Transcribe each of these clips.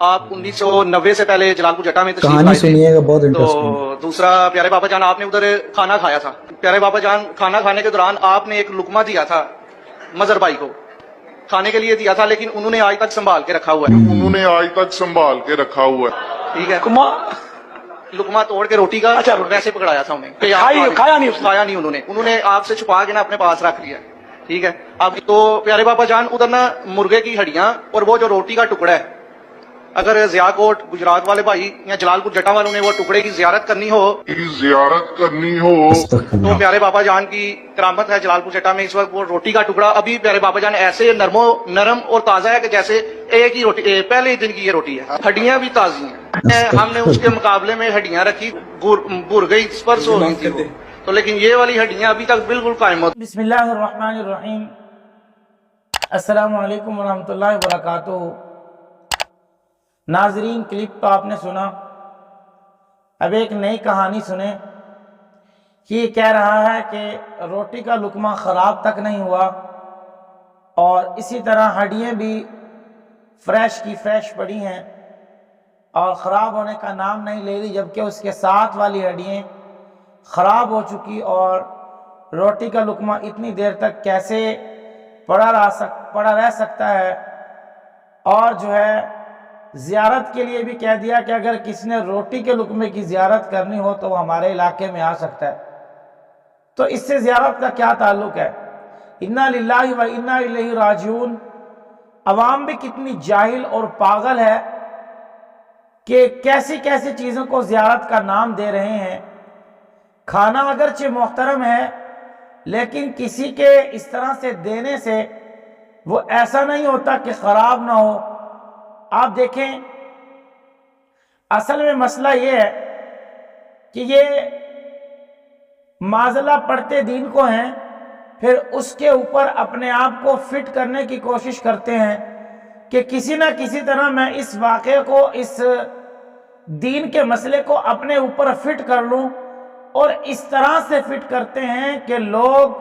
آپ 1990 سے پہلے جلال پور جٹا میں تشریف کہانی لائے تھے، سنیے گا، بہت تو انٹرسٹنگ. دوسرا پیارے بابا جان آپ نے ادھر کھانا کھایا تھا. پیارے بابا جان کھانا کھانے کے دوران آپ نے ایک لقمہ دیا تھا مظہر بھائی کو، کھانے کے لیے دیا تھا، لیکن انہوں نے آج تک سنبھال کے رکھا ہوا ہے. ٹھیک ہے، لقمہ توڑ کے روٹی کا ویسے پکڑایا تھا انہیں، کھایا نہیں انہوں نے آپ سے چھپا کے نا اپنے پاس رکھ لیا. ٹھیک ہے، اب تو پیارے بابا جان ادھر نا مرغے کی ہڈیاں اور وہ جو روٹی کا ٹکڑا ہے، اگر ضیاء کوٹ گجرات والے بھائی یا جلال پور جٹا والوں نے وہ ٹکڑے کی زیارت کرنی ہو تو پیارے بابا جان کی کرامت ہے جلال پور جٹا میں اس وقت وہ روٹی کا ٹکڑا ابھی پیارے بابا جان ایسے نرم اور تازہ ہے کہ جیسے ایک ہی روٹی پہلے ہی دن کی یہ روٹی ہے. ہڈیاں بھی تازی ہیں. ہم نے اس کے مقابلے میں ہڈیاں رکھی، بھر گئی، سپرس ہو گئی تھی وہ، تو لیکن یہ والی ہڈیاں ابھی تک بالکل قائم ہوتی. بسم اللہ الرحمن الرحیم. السلام علیکم ورحمۃ اللہ وبرکاتہ. ناظرین، کلپ تو آپ نے سنا، اب ایک نئی کہانی سنیں. یہ کہہ رہا ہے کہ روٹی کا لقمہ خراب تک نہیں ہوا اور اسی طرح ہڈیاں بھی فریش کی فریش پڑی ہیں اور خراب ہونے کا نام نہیں لے رہی، جبکہ اس کے ساتھ والی ہڈیاں خراب ہو چکی. اور روٹی کا لقمہ اتنی دیر تک کیسے پڑا رہ سکتا ہے. اور جو ہے زیارت کے لیے بھی کہہ دیا کہ اگر کسی نے روٹی کے لقمے کی زیارت کرنی ہو تو وہ ہمارے علاقے میں آ سکتا ہے. تو اس سے زیارت کا کیا تعلق ہے؟ انا للہ و انا الیہ راجعون. عوام بھی کتنی جاہل اور پاگل ہے کہ کیسی کیسی چیزوں کو زیارت کا نام دے رہے ہیں. کھانا اگرچہ محترم ہے لیکن کسی کے اس طرح سے دینے سے وہ ایسا نہیں ہوتا کہ خراب نہ ہو. آپ دیکھیں، اصل میں مسئلہ یہ ہے کہ یہ معضلہ پڑھتے دین کو ہیں، پھر اس کے اوپر اپنے آپ کو فٹ کرنے کی کوشش کرتے ہیں کہ کسی نہ کسی طرح میں اس واقعے کو، اس دین کے مسئلے کو اپنے اوپر فٹ کر لوں. اور اس طرح سے فٹ کرتے ہیں کہ لوگ،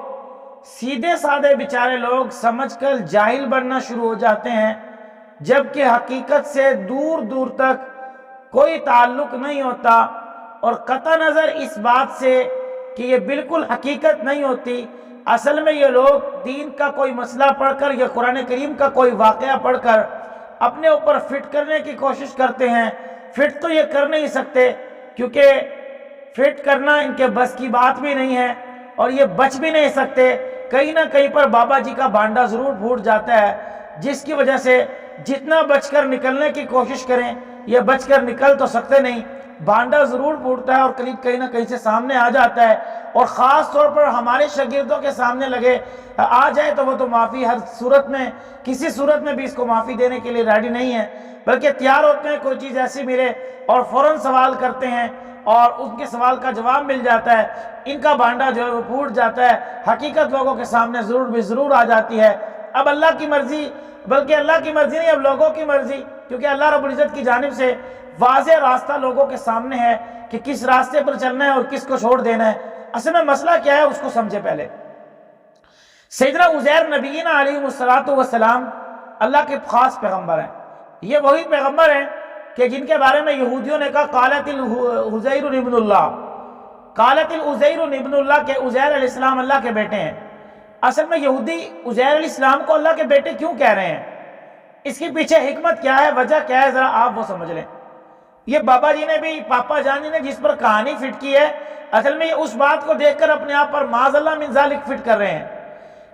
سیدھے سادے بیچارے لوگ سمجھ کر جاہل بننا شروع ہو جاتے ہیں، جبکہ حقیقت سے دور دور تک کوئی تعلق نہیں ہوتا. اور قطع نظر اس بات سے کہ یہ بالکل حقیقت نہیں ہوتی، اصل میں یہ لوگ دین کا کوئی مسئلہ پڑھ کر یا قرآن کریم کا کوئی واقعہ پڑھ کر اپنے اوپر فٹ کرنے کی کوشش کرتے ہیں. فٹ تو یہ کر نہیں سکتے کیونکہ فٹ کرنا ان کے بس کی بات بھی نہیں ہے اور یہ بچ بھی نہیں سکتے. کہیں نہ کہیں پر بابا جی کا بانڈا ضرور پھوٹ جاتا ہے، جس کی وجہ سے جتنا بچ کر نکلنے کی کوشش کریں یہ بچ کر نکل تو سکتے نہیں. بانڈا ضرور پھوٹتا ہے اور قریب کہیں نہ کہیں سے سامنے آ جاتا ہے. اور خاص طور پر ہمارے شاگردوں کے سامنے لگے آ جائے تو وہ تو معافی ہر صورت میں، کسی صورت میں بھی اس کو معافی دینے کے لیے ریڈی نہیں ہے، بلکہ تیار ہوتے ہیں کوئی چیز ایسی ملے اور فوراً سوال کرتے ہیں اور ان کے سوال کا جواب مل جاتا ہے. ان کا بانڈا جو ہے وہ پھوٹ جاتا ہے، حقیقت لوگوں کے سامنے ضرور آ جاتی ہے. اب اللہ کی مرضی، بلکہ اللہ کی مرضی نہیں، اب لوگوں کی مرضی، کیونکہ اللہ رب العزت کی جانب سے واضح راستہ لوگوں کے سامنے ہے کہ کس راستے پر چلنا ہے اور کس کو چھوڑ دینا ہے. اصل میں مسئلہ کیا ہے اس کو سمجھے. پہلے سیدنا عزیر نبینا علیہ السلام اللہ کے خاص پیغمبر ہیں. یہ وہی پیغمبر ہیں کہ جن کے بارے میں یہودیوں نے کہا قالت العزیر ابن اللہ، قالت العزیر ابن اللہ، کہ عزیر علیہ السلام اللہ کے بیٹے ہیں. اصل میں یہودی عزیر علیہ السلام کو اللہ کے بیٹے کیوں کہہ رہے ہیں؟ اس کے پیچھے حکمت کیا ہے، وجہ کیا ہے، ذرا آپ وہ سمجھ لیں. یہ بابا جی نے بھی، پاپا جان جی نے جس پر کہانی فٹ کی ہے، اصل میں یہ اس بات کو دیکھ کر اپنے آپ پر معاذ اللہ من ذالک فٹ کر رہے ہیں.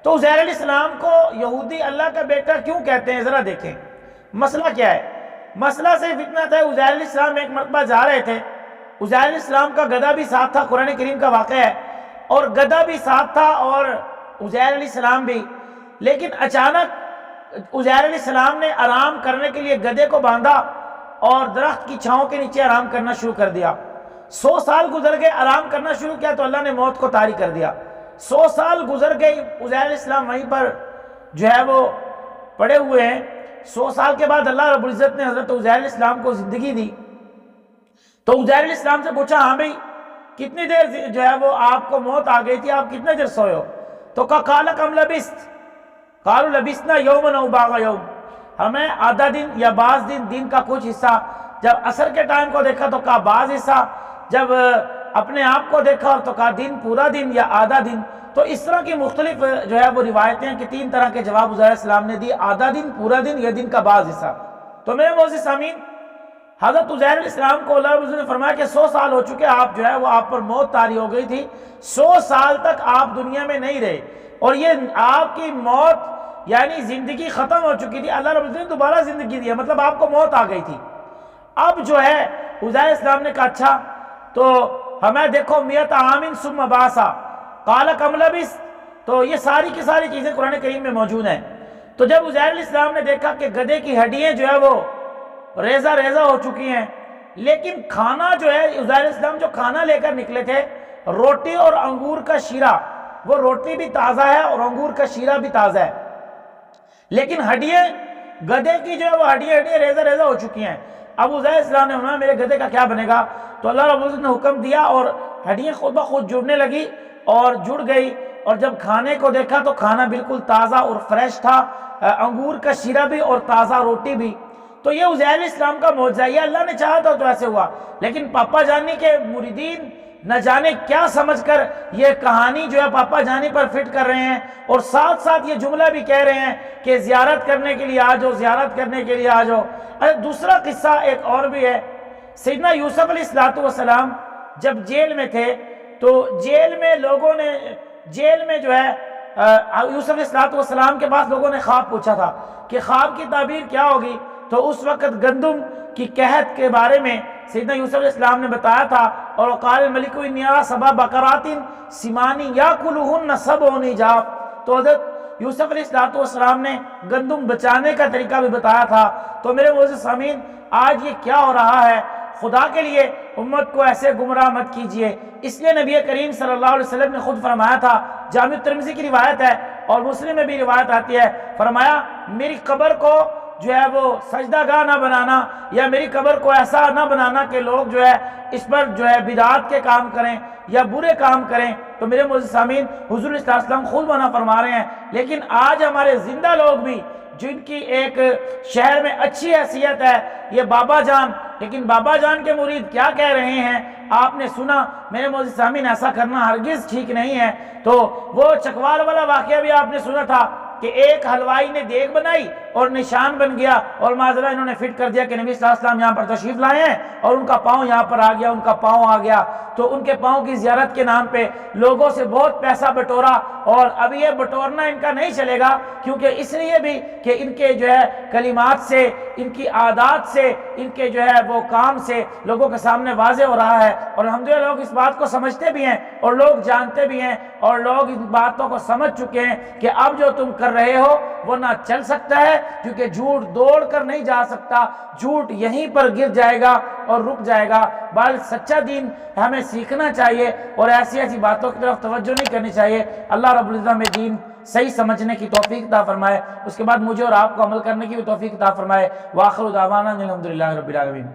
تو عزیر علیہ السلام کو یہودی اللہ کا بیٹا کیوں کہتے ہیں، ذرا دیکھیں مسئلہ کیا ہے. مسئلہ صرف اتنا تھا، عزیر علیہ السلام ایک مرتبہ جا رہے تھے، عزیر علیہ السلام کا گدھا بھی ساتھ تھا، قرآن کریم کا واقعہ ہے، اور گدھا بھی ساتھ تھا اور عزیر علیہ السلام بھی. لیکن اچانک عزیر علیہ السلام نے آرام کرنے کے لیے گدھے کو باندھا اور درخت کی چھاؤں کے نیچے آرام کرنا شروع کر دیا. 100 سال گزر گئے، آرام کرنا شروع کیا تو اللہ نے موت کو طاری کر دیا. 100 سال گزر گئے، عزیر علیہ السلام وہیں پر جو ہے وہ پڑے ہوئے ہیں. 100 سال کے بعد اللہ رب العزت نے حضرت عزیر علیہ السلام کو زندگی دی. تو عزیر علیہ السلام سے پوچھا، ہاں بھئی کتنی دیر جو ہے وہ آپ کو موت آ گئی تھی، آپ کتنے دیر سوئے ہو؟ تو کہا قال کم لبست، قالوا لبسنا یوما او بعض یوم. ہمیں آدھا دن یا بعض دن کا کچھ حصہ، جب عصر کے ٹائم کو دیکھا تو کہا بعض حصہ، جب اپنے آپ کو دیکھا تو کہا دن، پورا دن یا آدھا دن۔ تو اس طرح کی مختلف جو ہے وہ روایتیں ہیں کہ 3 طرح کے جواب عزیر علیہ السلام نے دی، آدھا دن، پورا دن یا دن کا بعض حصہ۔ تو میرے معزز سامعین، حضرت عزیر علیہ السلام کو اللہ رب العزت نے فرمایا کہ 100 سال ہو چکے آپ جو ہے وہ آپ پر موت طاری ہو گئی تھی، 100 سال تک آپ دنیا میں نہیں رہے، اور یہ آپ کی موت یعنی زندگی ختم ہو چکی تھی، اللہ رب العزت نے دوبارہ زندگی دی، مطلب آپ کو موت آ گئی تھی۔ اب جو ہے عزیر علیہ السلام نے کہا اچھا تو ہمیں دیکھو 100 عام ثم بعثا قال کم لبثت، تو یہ ساری کی ساری چیزیں قرآن کریم میں موجود ہیں۔ تو جب عزیر علیہ السلام نے دیکھا کہ گدھے کی ہڈیاں جو ہے وہ ریزہ ریزہ ہو چکی ہیں، لیکن کھانا جو ہے عزیر علیہ السلام جو کھانا لے کر نکلے تھے، روٹی اور انگور کا شیرہ، وہ روٹی بھی تازہ ہے اور انگور کا شیرہ بھی تازہ ہے، لیکن ہڈیاں گدھے کی جو ہے وہ ہڈیاں ریزہ ریزہ ہو چکی ہیں۔ اب عزیر علیہ السلام نے فرمایا میرے گدھے کا کیا بنے گا؟ تو اللہ رب العزت نے حکم دیا اور ہڈیاں خود بخود جڑنے لگی اور جڑ گئی، اور جب کھانے کو دیکھا تو کھانا بالکل تازہ اور فریش تھا، انگور کا شیرہ بھی اور تازہ روٹی بھی۔ تو یہ عزیر علیہ السلام کا معجزہ، یہ اللہ نے چاہا تھا تو ایسے ہوا، لیکن پاپا جانی کے مریدین نہ جانے کیا سمجھ کر یہ کہانی جو ہے پاپا جانی پر فٹ کر رہے ہیں، اور ساتھ ساتھ یہ جملہ بھی کہہ رہے ہیں کہ زیارت کرنے کے لیے آ جاؤ، زیارت کرنے کے لیے آ جاؤ۔ دوسرا قصہ ایک اور بھی ہے، سیدنا یوسف علیہ السلام جب جیل میں تھے تو جیل میں لوگوں نے جو ہے یوسف علیہ السلام کے پاس لوگوں نے خواب پوچھا تھا کہ خواب کی تعبیر کیا ہوگی، تو اس وقت گندم کی قحط کے بارے میں سیدنا یوسف علیہ السلام نے بتایا تھا، اور قال الملک انی اری سبع بقرات سمان یاکلہن سبع عجاف، تو حضرت یوسف علیہ السلام نے گندم بچانے کا طریقہ بھی بتایا تھا۔ تو میرے معزز سامعین، آج یہ کیا ہو رہا ہے؟ خدا کے لیے امت کو ایسے گمراہ مت کیجئے۔ اس لیے نبی کریم صلی اللہ علیہ وسلم نے خود فرمایا تھا، جامع ترمذی کی روایت ہے اور مسلم میں بھی روایت آتی ہے، فرمایا میری قبر کو جو ہے وہ سجدہ گاہ نہ بنانا، یا میری قبر کو ایسا نہ بنانا کہ لوگ جو ہے اس پر جو ہے بدعات کے کام کریں یا برے کام کریں۔ تو میرے معزز سامعین، حضور صلی اللہ علیہ وسلم خود منع فرما رہے ہیں، لیکن آج ہمارے زندہ لوگ بھی جن کی ایک شہر میں اچھی حیثیت ہے، یہ بابا جان، لیکن بابا جان کے مرید کیا کہہ رہے ہیں آپ نے سنا۔ میرے معزز سامعین، ایسا کرنا ہرگز ٹھیک نہیں ہے۔ تو وہ چکوال والا واقعہ بھی آپ نے سنا تھا کہ ایک حلوائی نے دیگ بنائی اور نشان بن گیا، اور معذرہ انہوں نے فٹ کر دیا کہ نبی صلی اللہ علیہ وسلم یہاں پر تشریف لائے ہیں، اور ان کا پاؤں یہاں پر آ گیا، ان کا پاؤں آ گیا۔ تو ان کے پاؤں کی زیارت کے نام پہ لوگوں سے بہت پیسہ بٹورا، اور اب یہ بٹورنا ان کا نہیں چلے گا، کیونکہ اس لیے بھی کہ ان کے جو ہے کلمات سے، ان کی عادات سے، ان کے جو ہے وہ کام سے لوگوں کے سامنے واضح ہو رہا ہے، اور الحمدللہ لوگ اس بات کو سمجھتے بھی ہیں اور لوگ جانتے بھی ہیں، اور لوگ ان باتوں کو سمجھ چکے ہیں کہ اب جو تم کر رہے ہو وہ نہ چل سکتا ہے، کیونکہ جھوٹ دوڑ کر نہیں جا سکتا، جھوٹ یہیں پر گر جائے گا اور رک جائے گا۔ بل سچا دین ہمیں سیکھنا چاہیے اور ایسی ایسی باتوں کی طرف توجہ نہیں کرنی چاہیے۔ اللہ رب العزت ہمیں دین صحیح سمجھنے کی توفیق عطا فرمائے، اس کے بعد مجھے اور آپ کو عمل کرنے کی بھی توفیق عطا فرمائے۔ وآخر دعوانا الحمدللہ رب العالمین۔